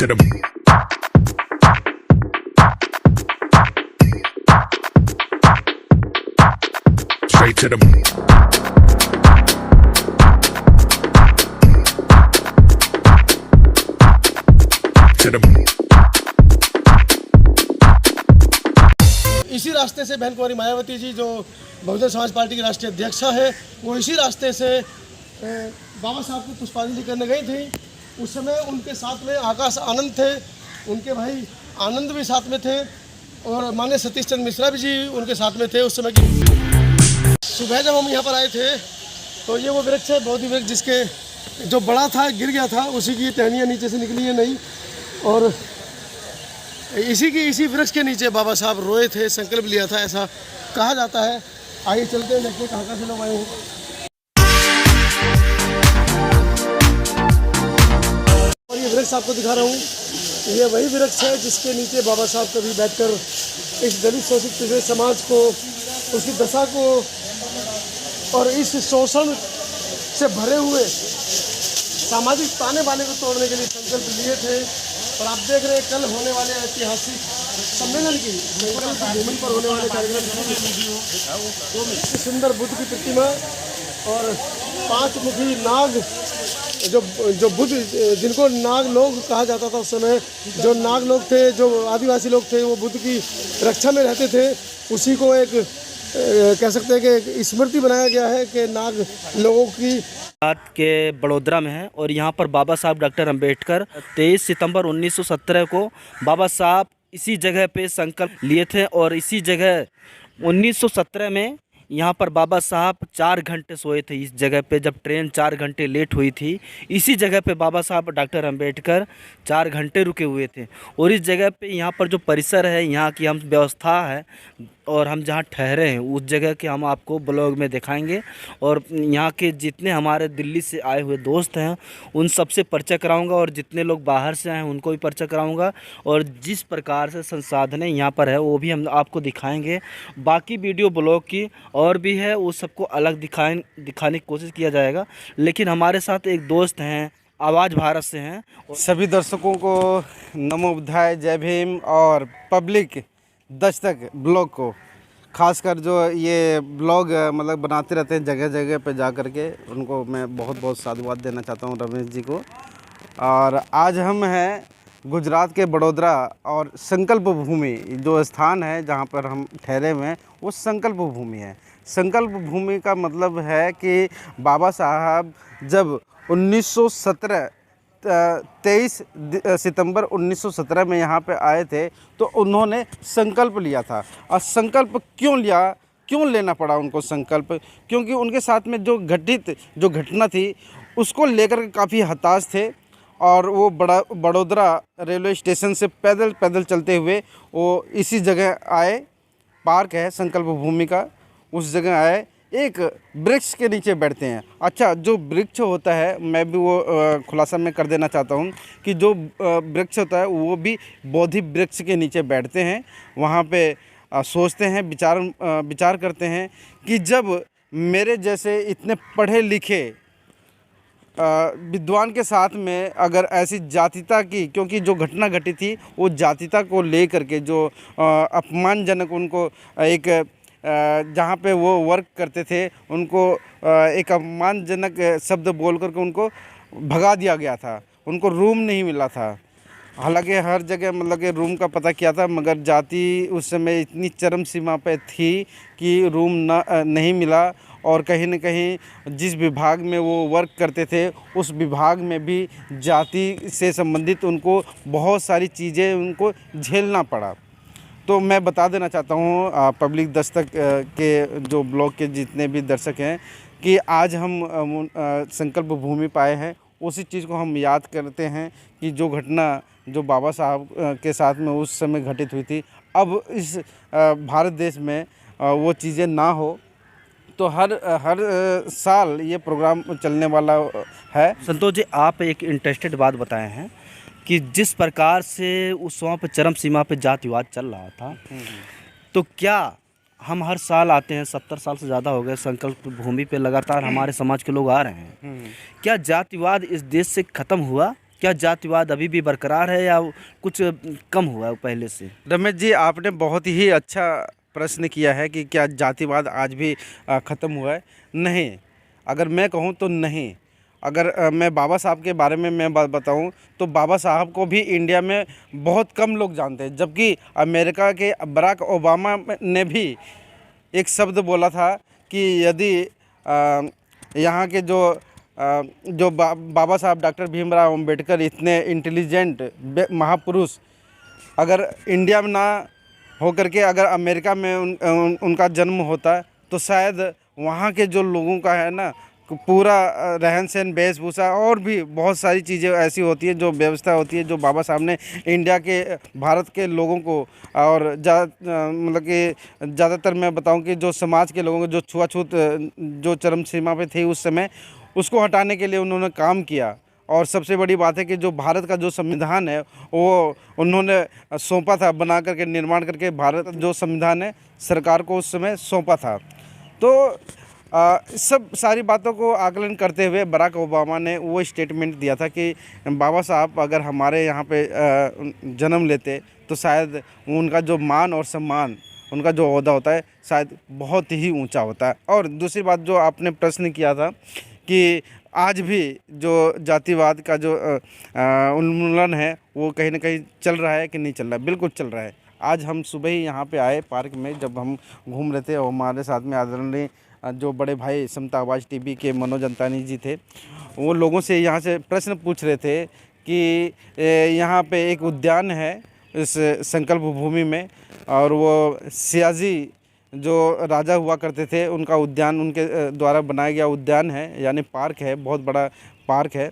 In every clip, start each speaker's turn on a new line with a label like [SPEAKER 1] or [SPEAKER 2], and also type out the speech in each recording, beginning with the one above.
[SPEAKER 1] to the straight to the to the
[SPEAKER 2] इसी रास्ते से बहन कुंवारी मायावती जी जो बहुजन समाज पार्टी की राष्ट्रीय अध्यक्षा है, वो इसी रास्ते से बाबा साहब को पुष्पांजलि करने गई थी। उस समय उनके साथ में आकाश आनंद थे, उनके भाई आनंद भी साथ में थे और माननीय सतीश चंद्र मिश्रा भी जी उनके साथ में थे। उस समय की सुबह जब हम यहाँ पर आए थे तो ये वो वृक्ष है, बोधि वृक्ष, जिसके जो बड़ा था गिर गया था, उसी की टहनियाँ नीचे से निकली है नहीं, और इसी वृक्ष के नीचे बाबा साहब रोए थे, संकल्प लिया था, ऐसा कहा जाता है। आइए चलते हैं, देखते हैं कहाँ से लोग आए हैं। और ये वृक्ष आपको दिखा रहा हूँ, ये वही वृक्ष है जिसके नीचे बाबा साहब कभी बैठकर इस दलित शोषित पिछड़े समाज को, उसकी दशा को और इस शोषण से भरे हुए सामाजिक ताने बाने को तोड़ने के लिए संकल्प लिए थे। और आप देख रहे हैं कल होने वाले ऐतिहासिक सम्मेलन की भूमि पर होने वाले कार्यक्रम, सुंदर बुद्ध की प्रतिमा और 5 मुखी नाग, जो बुद्ध, जिनको नाग लोग कहा जाता था उस समय, जो नाग लोग थे, जो आदिवासी लोग थे, वो बुद्ध की रक्षा में रहते थे, उसी को एक कह सकते हैं कि एक स्मृति बनाया गया है कि नाग लोगों की
[SPEAKER 3] गुजरात के बड़ोदरा में है। और यहाँ पर बाबा साहब डॉक्टर अंबेडकर 23 सितंबर 1917 को बाबा साहब इसी जगह पे संकल्प लिए थे। और इसी जगह 1917 में यहाँ पर बाबा साहब 4 घंटे सोए थे इस जगह पे, जब ट्रेन 4 घंटे लेट हुई थी। इसी जगह पे बाबा साहब डॉक्टर अंबेडकर 4 घंटे रुके हुए थे। और इस जगह पे यहाँ पर जो परिसर है, यहाँ की हम व्यवस्था है और हम जहाँ ठहरे हैं उस जगह के हम आपको ब्लॉग में दिखाएंगे। और यहाँ के जितने हमारे दिल्ली से आए हुए दोस्त हैं उन सबसे परिचय कराऊंगा, और जितने लोग बाहर से आए हैं उनको भी परिचय कराऊंगा। और जिस प्रकार से संसाधन यहाँ पर है वो भी हम आपको दिखाएंगे। बाकी वीडियो ब्लॉग की और भी है, वो सबको अलग दिखाने की कोशिश किया जाएगा। लेकिन हमारे साथ एक दोस्त हैं, आवाज़ भारत से हैं।
[SPEAKER 4] सभी दर्शकों को नमो बुद्धाय, जय भीम। और पब्लिक दस्तक ब्लॉग को खासकर जो ये ब्लॉग मतलब बनाते रहते हैं जगह जगह पे जा कर के, उनको मैं बहुत बहुत साधुवाद देना चाहता हूँ, रमेश जी को। और आज हम हैं गुजरात के बड़ोदरा, और संकल्प भूमि जो स्थान है जहाँ पर हम ठहरे हुए हैं वो संकल्प भूमि है। संकल्प भूमि का मतलब है कि बाबा साहब जब 23 सितंबर 1917 में यहाँ पे आए थे तो उन्होंने संकल्प लिया था। और संकल्प क्यों लिया, क्यों लेना पड़ा उनको संकल्प? क्योंकि उनके साथ में जो घटना थी उसको लेकर काफ़ी हताश थे। और वो बड़ोदरा रेलवे स्टेशन से पैदल चलते हुए वो इसी जगह आए, पार्क है संकल्प भूमि का, उस जगह आए, एक वृक्ष के नीचे बैठते हैं। अच्छा, जो वृक्ष होता है, मैं भी वो खुलासा में कर देना चाहता हूँ कि जो वृक्ष होता है वो भी बोधि वृक्ष के नीचे बैठते हैं, वहाँ पे सोचते हैं, विचार करते हैं कि जब मेरे जैसे इतने पढ़े लिखे विद्वान के साथ में अगर ऐसी जातिता की, क्योंकि जो घटना घटी थी वो जातिता को लेकर के जो अपमानजनक उनको एक जहाँ पे वो वर्क करते थे उनको एक अपमानजनक शब्द बोल करके उनको भगा दिया गया था, उनको रूम नहीं मिला था। हालांकि हर जगह मतलब कि रूम का पता किया था, मगर जाति उस समय इतनी चरम सीमा पे थी कि रूम नहीं मिला। और कहीं न कहीं जिस विभाग में वो वर्क करते थे उस विभाग में भी जाति से संबंधित उनको बहुत सारी चीज़ें उनको झेलना पड़ा। तो मैं बता देना चाहता हूँ पब्लिक दस्तक के जो ब्लॉग के जितने भी दर्शक हैं कि आज हम संकल्प भूमि पाए हैं, उसी चीज़ को हम याद करते हैं कि जो घटना जो बाबा साहब के साथ में उस समय घटित हुई थी, अब इस भारत देश में वो चीज़ें ना हो। तो हर साल ये प्रोग्राम चलने वाला है।
[SPEAKER 3] संतोष जी, आप एक इंटरेस्टेड बात बताए हैं कि जिस प्रकार से उस वहाँ पर चरम सीमा पे जातिवाद चल रहा था, तो क्या हम हर साल आते हैं, 70 साल से ज़्यादा हो गए संकल्प भूमि पे लगातार हमारे समाज के लोग आ रहे हैं, क्या जातिवाद इस देश से ख़त्म हुआ? क्या जातिवाद अभी भी बरकरार है या कुछ कम हुआ है पहले से?
[SPEAKER 4] रमेश जी, आपने बहुत ही अच्छा प्रश्न किया है कि क्या जातिवाद आज भी ख़त्म हुआ है। नहीं, अगर मैं कहूँ तो नहीं। अगर मैं बाबा साहब के बारे में मैं बात बताऊं तो बाबा साहब को भी इंडिया में बहुत कम लोग जानते हैं, जबकि अमेरिका के बराक ओबामा ने भी एक शब्द बोला था कि यदि यहाँ के जो बाबा साहब डॉक्टर भीमराव अंबेडकर इतने इंटेलिजेंट महापुरुष अगर इंडिया में ना हो करके अगर अमेरिका में उनका जन्म होता तो शायद वहाँ के जो लोगों का है ना पूरा रहन सहन वेशभूषा और भी बहुत सारी चीज़ें ऐसी होती है जो व्यवस्था होती है जो बाबा साहब ने इंडिया के भारत के लोगों को और मतलब कि ज़्यादातर मैं बताऊं कि जो समाज के लोगों को जो छुआछूत जो चरम सीमा पे थे उस समय उसको हटाने के लिए उन्होंने काम किया। और सबसे बड़ी बात है कि जो भारत का जो संविधान है वो उन्होंने सौंपा था, बना करके निर्माण करके भारत जो संविधान है सरकार को उस समय सौंपा था। तो सब सारी बातों को आकलन करते हुए बराक ओबामा ने वो स्टेटमेंट दिया था कि बाबा साहब अगर हमारे यहाँ पे जन्म लेते तो शायद उनका जो मान और सम्मान, उनका जो ओहदा होता है शायद बहुत ही ऊंचा होता है। और दूसरी बात जो आपने प्रश्न किया था कि आज भी जो जातिवाद का जो उन्मूलन है वो कहीं ना कहीं चल रहा है कि नहीं चल रहा है? बिल्कुल चल रहा है। आज हम सुबह ही यहाँ पे आए पार्क में, जब हम घूम रहे थे और हमारे साथ में आदरणीय जो बड़े भाई समता आवाज़ टीवी के मनोज अंतानी जी थे, वो लोगों से यहाँ से प्रश्न पूछ रहे थे कि यहाँ पे एक उद्यान है इस संकल्प भूमि में और वो सियाजी जो राजा हुआ करते थे उनका उद्यान, उनके द्वारा बनाया गया उद्यान है, यानी पार्क है, बहुत बड़ा पार्क है।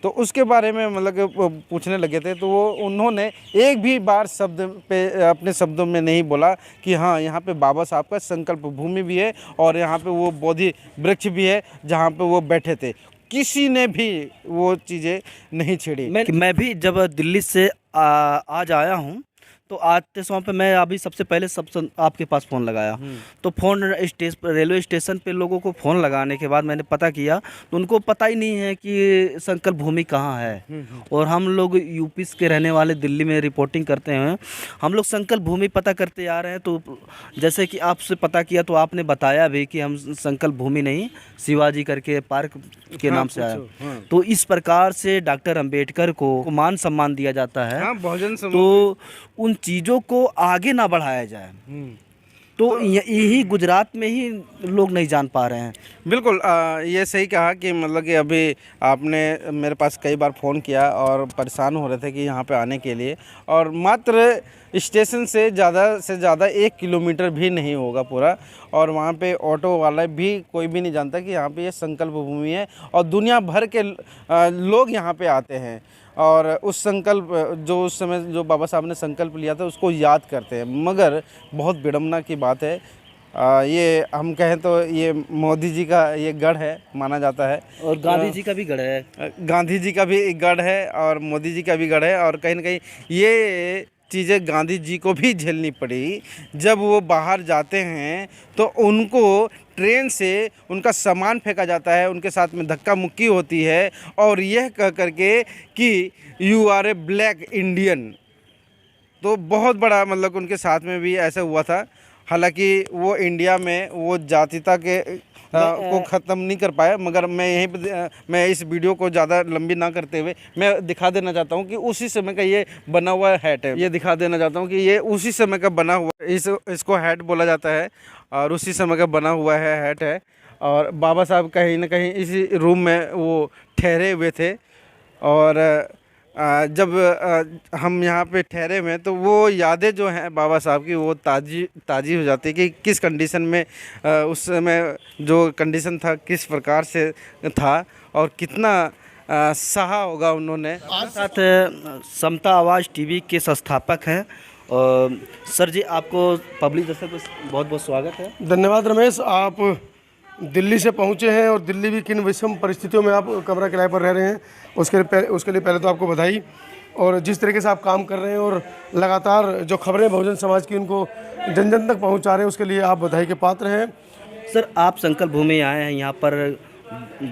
[SPEAKER 4] तो उसके बारे में मतलब कि पूछने लगे थे, तो वो उन्होंने एक भी बार शब्द पे अपने शब्दों में नहीं बोला कि हाँ यहाँ पे बाबा साहब का संकल्प भूमि भी है और यहाँ पे वो बोधि वृक्ष भी है जहाँ पे वो बैठे थे। किसी ने भी वो चीज़ें नहीं छेड़ी।
[SPEAKER 3] मैं भी जब दिल्ली से आज आया हूँ तो आते समय पे मैं अभी सबसे पहले आपके पास फ़ोन लगाया। तो रेलवे स्टेशन पे लोगों को फ़ोन लगाने के बाद मैंने पता किया तो उनको पता ही नहीं है कि संकल्प भूमि कहाँ है। और हम लोग यूपी के रहने वाले दिल्ली में रिपोर्टिंग करते हैं, हम लोग संकल्प भूमि पता करते आ रहे हैं। तो जैसे कि आपसे पता किया तो आपने बताया भी कि हम संकल्प भूमि नहीं शिवाजी करके पार्क के नाम से आया। तो इस प्रकार से डॉक्टर अम्बेडकर को मान सम्मान दिया जाता है।
[SPEAKER 4] बहुजन
[SPEAKER 3] तो उन चीज़ों को आगे ना बढ़ाया जाए तो यही गुजरात में ही लोग नहीं जान पा रहे हैं।
[SPEAKER 4] बिल्कुल ये सही कहा कि मतलब कि अभी आपने मेरे पास कई बार फ़ोन किया और परेशान हो रहे थे कि यहाँ पे आने के लिए, और मात्र स्टेशन से ज़्यादा 1 किलोमीटर भी नहीं होगा पूरा, और वहाँ पे ऑटो वाला भी कोई भी नहीं जानता कि यहाँ पे ये संकल्प भूमि है और दुनिया भर के लोग यहाँ पे आते हैं और उस संकल्प जो उस समय जो बाबा साहब ने संकल्प लिया था उसको याद करते हैं। मगर बहुत विडम्बना की बात है, ये हम कहें तो ये मोदी जी का ये गढ़ है माना जाता है,
[SPEAKER 3] और गांधी जी का भी गढ़ है।
[SPEAKER 4] गांधी जी का भी गढ़ है और मोदी जी का भी गढ़ है, और कहीं ना कहीं ये चीज़ें गांधी जी को भी झेलनी पड़ी। जब वो बाहर जाते हैं तो उनको ट्रेन से उनका सामान फेंका जाता है, उनके साथ में धक्का मुक्की होती है और यह कह करके कि you are a black Indian. तो बहुत बड़ा मतलब उनके साथ में भी ऐसा हुआ था। हालांकि वो इंडिया में वो जातिता के को ख़त्म नहीं कर पाया, मगर मैं यहीं पे मैं इस वीडियो को ज़्यादा लंबी ना करते हुए मैं दिखा देना चाहता हूँ कि उसी समय का ये बना हुआ हैट है। ये दिखा देना चाहता हूँ कि ये उसी समय का बना हुआ इसको हैट बोला जाता है और उसी समय का बना हुआ है हैट है। और बाबा साहब कहीं ना कहीं इसी रूम में वो ठहरे हुए थे, और जब हम यहाँ पे ठहरे हुए तो वो यादें जो हैं बाबा साहब की वो ताज़ी हो जाती है कि किस कंडीशन में उस समय जो कंडीशन था किस प्रकार से था और कितना सहा होगा उन्होंने।
[SPEAKER 3] साथ समता आवाज़ टीवी के संस्थापक हैं सर जी, आपको पब्लिक दर्शक को बहुत बहुत स्वागत है।
[SPEAKER 2] धन्यवाद रमेश, आप दिल्ली से पहुंचे हैं और दिल्ली भी किन विषम परिस्थितियों में आप कमरा किराए पर रह रहे हैं उसके लिए पहले तो आपको बधाई। और जिस तरीके से आप काम कर रहे हैं और लगातार जो खबरें बहुजन समाज की उनको जन जन तक पहुंचा रहे हैं उसके लिए आप बधाई के पात्र हैं।
[SPEAKER 3] सर, आप संकल्प भूमि आए हैं, यहाँ पर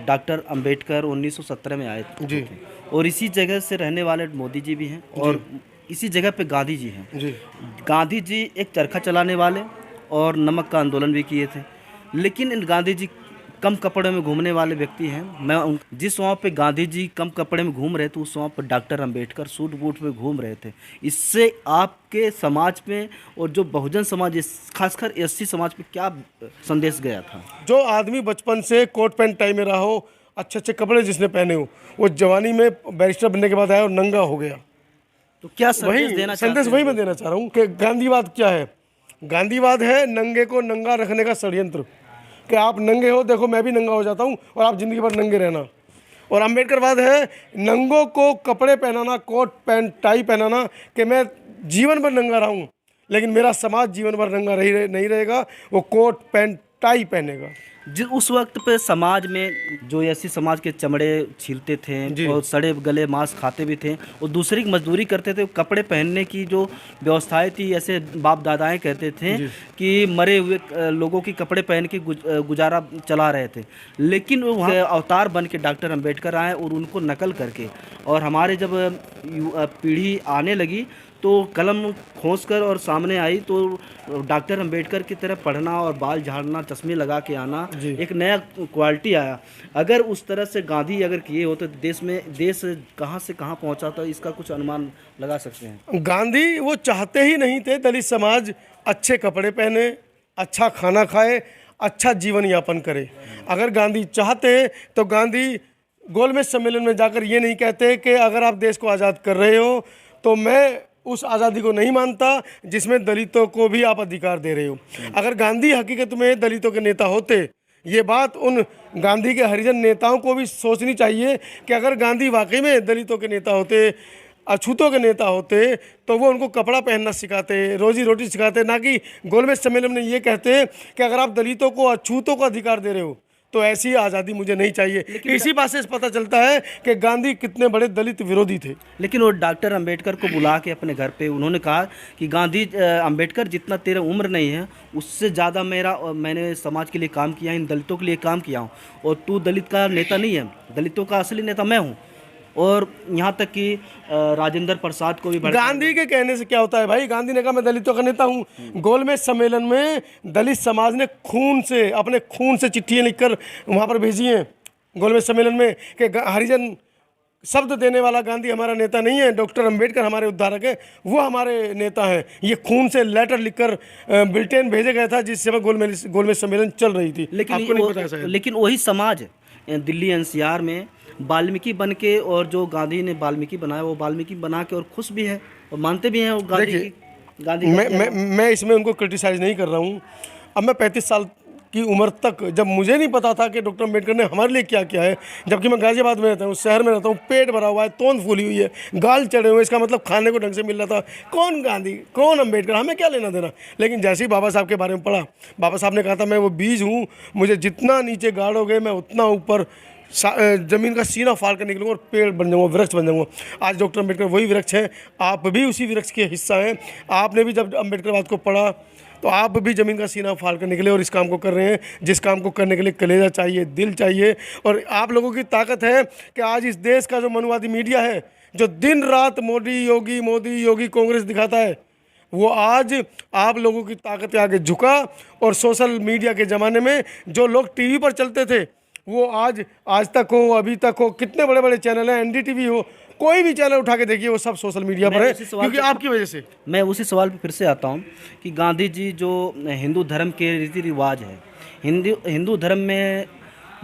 [SPEAKER 3] डॉक्टर अंबेडकर 1917 में आए थे
[SPEAKER 2] जी,
[SPEAKER 3] और इसी जगह से रहने वाले मोदी जी भी हैं और इसी जगह पे गांधी जी हैं।
[SPEAKER 2] जी
[SPEAKER 3] गांधी जी एक चरखा चलाने वाले और नमक का आंदोलन भी किए थे, लेकिन इन गांधी जी कम कपड़े में घूमने वाले व्यक्ति हैं। जिस वहाँ पे गांधी जी कम कपड़े में घूम रहे थे, उस वहाँ पर डॉक्टर अंबेडकर सूट बूट में घूम रहे थे। इससे आपके समाज में और जो बहुजन समाज, खासकर एससी समाज पे क्या संदेश गया था?
[SPEAKER 2] जो आदमी बचपन से कोट पैंट टाई में रहा हो, अच्छे अच्छे कपड़े जिसने पहने हो, वो जवानी में बैरिस्टर बनने के बाद आया और नंगा हो गया।
[SPEAKER 3] तो क्या संदेश देना चाहते
[SPEAKER 2] संदेश
[SPEAKER 3] हैं?
[SPEAKER 2] वही मैं देना चाह रहा हूँ कि गांधीवाद क्या है। गांधीवाद है नंगे को नंगा रखने का षड्यंत्र, कि आप नंगे हो, देखो मैं भी नंगा हो जाता हूँ और आप जिंदगी भर नंगे रहना। और अम्बेडकरवाद है नंगों को कपड़े पहनाना, कोट पैंट टाई पहनाना, कि मैं जीवन भर नंगा रहूँ, लेकिन मेरा समाज जीवन भर नंगा नहीं रहेगा, वो कोट पैंट टाई पहनेगा।
[SPEAKER 3] उस वक्त पे समाज में जो ऐसी समाज के चमड़े छीलते थे और सड़े गले मांस खाते भी थे और दूसरी की मजदूरी करते थे, कपड़े पहनने की जो व्यवस्थाएं थी, ऐसे बाप दादाएं कहते थे कि मरे हुए लोगों की कपड़े पहन के गुजारा चला रहे थे। लेकिन वो अवतार बन के डॉक्टर अंबेडकर आए और उनको नकल करके, और हमारे जब पीढ़ी आने लगी तो कलम खोस कर और सामने आई तो डॉक्टर अंबेडकर की तरह पढ़ना और बाल झाड़ना, चश्मे लगा के आना, एक नया क्वालिटी आया। अगर उस तरह से गांधी अगर किए होते तो देश कहाँ से कहाँ पहुँचा था, इसका कुछ अनुमान लगा सकते हैं?
[SPEAKER 2] गांधी वो चाहते ही नहीं थे दलित समाज अच्छे कपड़े पहने, अच्छा खाना खाए, अच्छा जीवन यापन करे। अगर गांधी चाहते तो गांधी गोलमेज सम्मेलन में जाकर ये नहीं कहते कि अगर आप देश को आज़ाद कर रहे हो तो मैं उस आज़ादी को नहीं मानता जिसमें दलितों को भी आप अधिकार दे रहे हो। अगर गांधी हकीकत में दलितों के नेता होते, ये बात उन गांधी के हरिजन नेताओं को भी सोचनी चाहिए कि अगर गांधी वाकई में दलितों के नेता होते, अछूतों के नेता होते, तो वो उनको कपड़ा पहनना सिखाते, रोजी रोटी सिखाते, ना कि गोलमेज सम्मेलन में ये कहते कि अगर आप दलितों को, अछूतों को अधिकार दे रहे हो तो ऐसी आज़ादी मुझे नहीं चाहिए। इसी बात से पता चलता है कि गांधी कितने बड़े दलित विरोधी थे।
[SPEAKER 3] लेकिन वो डॉक्टर अंबेडकर को बुला के अपने घर पे उन्होंने कहा कि गांधी अंबेडकर, जितना तेरा उम्र नहीं है उससे ज़्यादा मैंने समाज के लिए काम किया, इन दलितों के लिए काम किया हूँ, और तू दलित का नेता नहीं है, दलितों का असली नेता मैं हूँ। और यहाँ तक कि राजेंद्र प्रसाद को भी
[SPEAKER 2] गांधी के कहने से क्या होता है भाई? गांधी ने कहा मैं दलितों का नेता हूँ। गोलमेज सम्मेलन में दलित समाज ने अपने खून से चिट्ठियाँ लिखकर वहाँ पर भेजी हैं गोलमेज सम्मेलन में कि हरिजन शब्द देने वाला गांधी हमारा नेता नहीं है, डॉक्टर अंबेडकर हमारे उद्धारक है, वो हमारे नेता हैं। ये खून से लेटर लिखकर ब्रिटेन भेजा गया था जिस समय गोलमेज सम्मेलन चल रही थी।
[SPEAKER 3] लेकिन वही समाज दिल्ली NCR में वाल्मीकि बन के, और जो गांधी ने वाल्मीकि बनाया वो वाल्मीकि बना के और खुश भी है और मानते भी हैं वो गांधी।
[SPEAKER 2] मैं इसमें उनको क्रिटिसाइज नहीं कर रहा हूँ। अब मैं 35 साल की उम्र तक, जब मुझे नहीं पता था कि डॉक्टर अंबेडकर ने हमारे लिए क्या किया है, जबकि मैं गाजियाबाद में रहता हूँ, शहर में रहता हूँ, पेट भरा हुआ है, तोंद फूली हुई है, गाल चढ़े हुए, इसका मतलब खाने को ढंग से मिल रहा था, कौन गांधी कौन अंबेडकर, हमें क्या लेना देना। लेकिन जैसे ही बाबा साहब के बारे में पढ़ा, बाबा साहब ने कहा था मैं वो बीज हूँ, मुझे जितना नीचे गाड़ोगे मैं उतना ऊपर जमीन का सीना फाड़ कर निकलूंगा और पेड़ बन जाऊंगा, वृक्ष बन जाऊंगा। आज डॉक्टर अंबेडकर वही वृक्ष हैं, आप भी उसी वृक्ष के हिस्सा हैं। आपने भी जब अंबेडकरवाद को पढ़ा तो आप भी ज़मीन का सीना फाड़ कर निकले और इस काम को कर रहे हैं, जिस काम को करने के लिए कलेजा चाहिए, दिल चाहिए। और आप लोगों की ताकत है कि आज इस देश का जो मनुवादी मीडिया है, जो दिन रात मोदी योगी कांग्रेस दिखाता है, वो आज आप लोगों की ताकत के आगे झुका। और सोशल मीडिया के ज़माने में जो लोग टीवी पर चलते थे, वो आज तक हो, अभी तक हो, कितने बड़े बड़े चैनल हैं, NDTV हो, कोई भी चैनल उठा के देखिए, वो सब सोशल मीडिया पर है, क्योंकि आपकी वजह से।
[SPEAKER 3] मैं उसी सवाल पे फिर से आता हूँ कि गांधी जी जो हिंदू धर्म के रीति रिवाज है, हिंदू धर्म में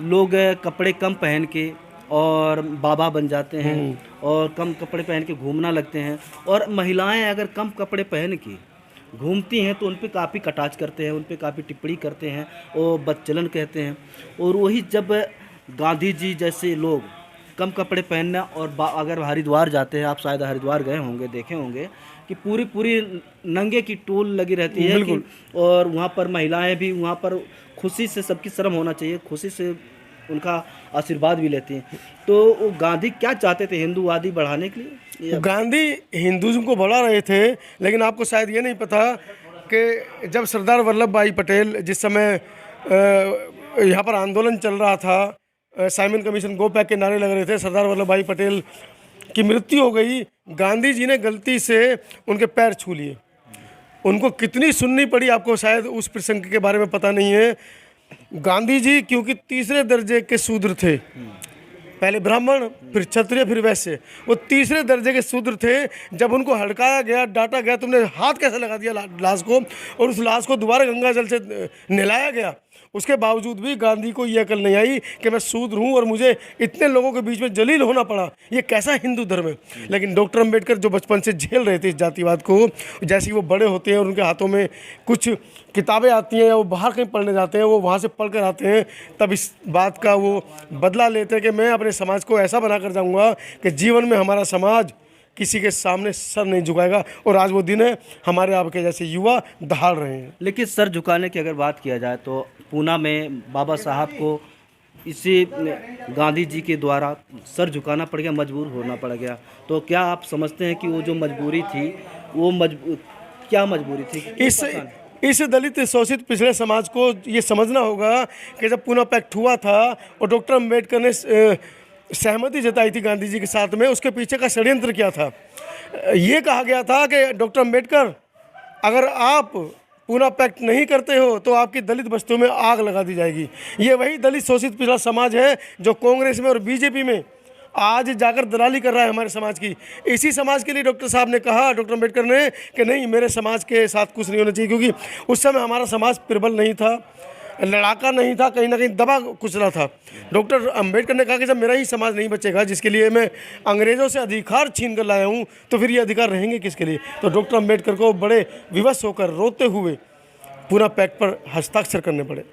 [SPEAKER 3] लोग कपड़े कम पहन के और बाबा बन जाते हैं और कम कपड़े पहन के घूमना लगते हैं, और महिलाएं अगर कम कपड़े पहन के घूमती हैं तो उन पे काफ़ी कटाच करते हैं, उन पे काफ़ी टिप्पणी करते हैं और बदचलन कहते हैं। और वही जब गांधी जी जैसे लोग कम कपड़े पहनना, और अगर हरिद्वार जाते हैं, आप शायद हरिद्वार गए होंगे, देखे होंगे कि पूरी नंगे की टोल लगी रहती है कि, और वहाँ पर महिलाएं भी वहाँ पर खुशी से, सबकी शर्म होना चाहिए, खुशी से उनका आशीर्वाद भी लेती हैं। तो वो गांधी क्या चाहते थे, हिंदूवादी बढ़ाने के लिए?
[SPEAKER 2] गांधी हिंदुज़म को बढ़ा रहे थे, लेकिन आपको शायद ये नहीं पता कि जब सरदार वल्लभ भाई पटेल, जिस समय यहाँ पर आंदोलन चल रहा था, साइमन कमीशन गो बैक के नारे लग रहे थे, सरदार वल्लभ भाई पटेल की मृत्यु हो गई, गांधी जी ने गलती से उनके पैर छू लिए। उनको कितनी सुननी पड़ी आपको शायद उस प्रसंग के बारे में पता नहीं है। गांधी जी क्योंकि तीसरे दर्जे के शूद्र थे, पहले ब्राह्मण फिर क्षत्रिय फिर वैश्य, वो तीसरे दर्जे के शूद्र थे। जब उनको हड़काया गया, डांटा गया, तुमने हाथ कैसे लगा दिया लाश को, और उस लाश को दोबारा गंगा जल से नहलाया गया, उसके बावजूद भी गांधी को ये अकल नहीं आई कि मैं शूद्र हूँ और मुझे इतने लोगों के बीच में जलील होना पड़ा, ये कैसा हिंदू धर्म है। लेकिन डॉक्टर अंबेडकर जो बचपन से झेल रहे थे इस जातिवाद को, जैसे ही वो बड़े होते हैं और उनके हाथों में कुछ किताबें आती हैं या वो बाहर कहीं पढ़ने जाते हैं, वो वहाँ से पढ़ कर आते हैं, तब इस बात का वो बदला लेते हैं कि मैं अपने समाज को ऐसा बना कर जाऊँगा कि जीवन में हमारा समाज किसी के सामने सर नहीं झुकाएगा। और आज वो दिन है, हमारे आपके जैसे युवा दहाड़ रहे हैं।
[SPEAKER 3] लेकिन सर झुकाने की अगर बात किया जाए तो पूना में बाबा साहब को इसी गांधी जी के द्वारा सर झुकाना पड़ गया, मजबूर होना पड़ गया। तो क्या आप समझते हैं कि वो जो मजबूरी थी वो क्या मजबूरी थी?
[SPEAKER 2] इस दलित शोषित पिछड़े समाज को ये समझना होगा कि जब पूना पैक्ट हुआ था और डॉक्टर अंबेडकर ने सहमति जताई थी गांधी जी के साथ में, उसके पीछे का षड्यंत्र क्या था? ये कहा गया था कि डॉक्टर अंबेडकर, अगर आप पूना पैक्ट नहीं करते हो तो आपकी दलित बस्तियों में आग लगा दी जाएगी। ये वही दलित शोषित पिछड़ा समाज है जो कांग्रेस में और बीजेपी में आज जाकर दलाली कर रहा है हमारे समाज की। इसी समाज के लिए डॉक्टर साहब ने कहा, डॉक्टर अंबेडकर ने, कि नहीं, मेरे समाज के साथ कुछ नहीं होना चाहिए, क्योंकि उस समय हमारा समाज प्रबल नहीं था, लड़ाका नहीं था, कहीं ना कहीं दबा कुचला था। डॉक्टर अंबेडकर ने कहा कि जब मेरा ही समाज नहीं बचेगा, जिसके लिए मैं अंग्रेज़ों से अधिकार छीन कर लाया हूँ, तो फिर ये अधिकार रहेंगे किसके लिए? तो डॉक्टर अंबेडकर को बड़े विवश होकर रोते हुए पूना पैक्ट पर हस्ताक्षर करने पड़े।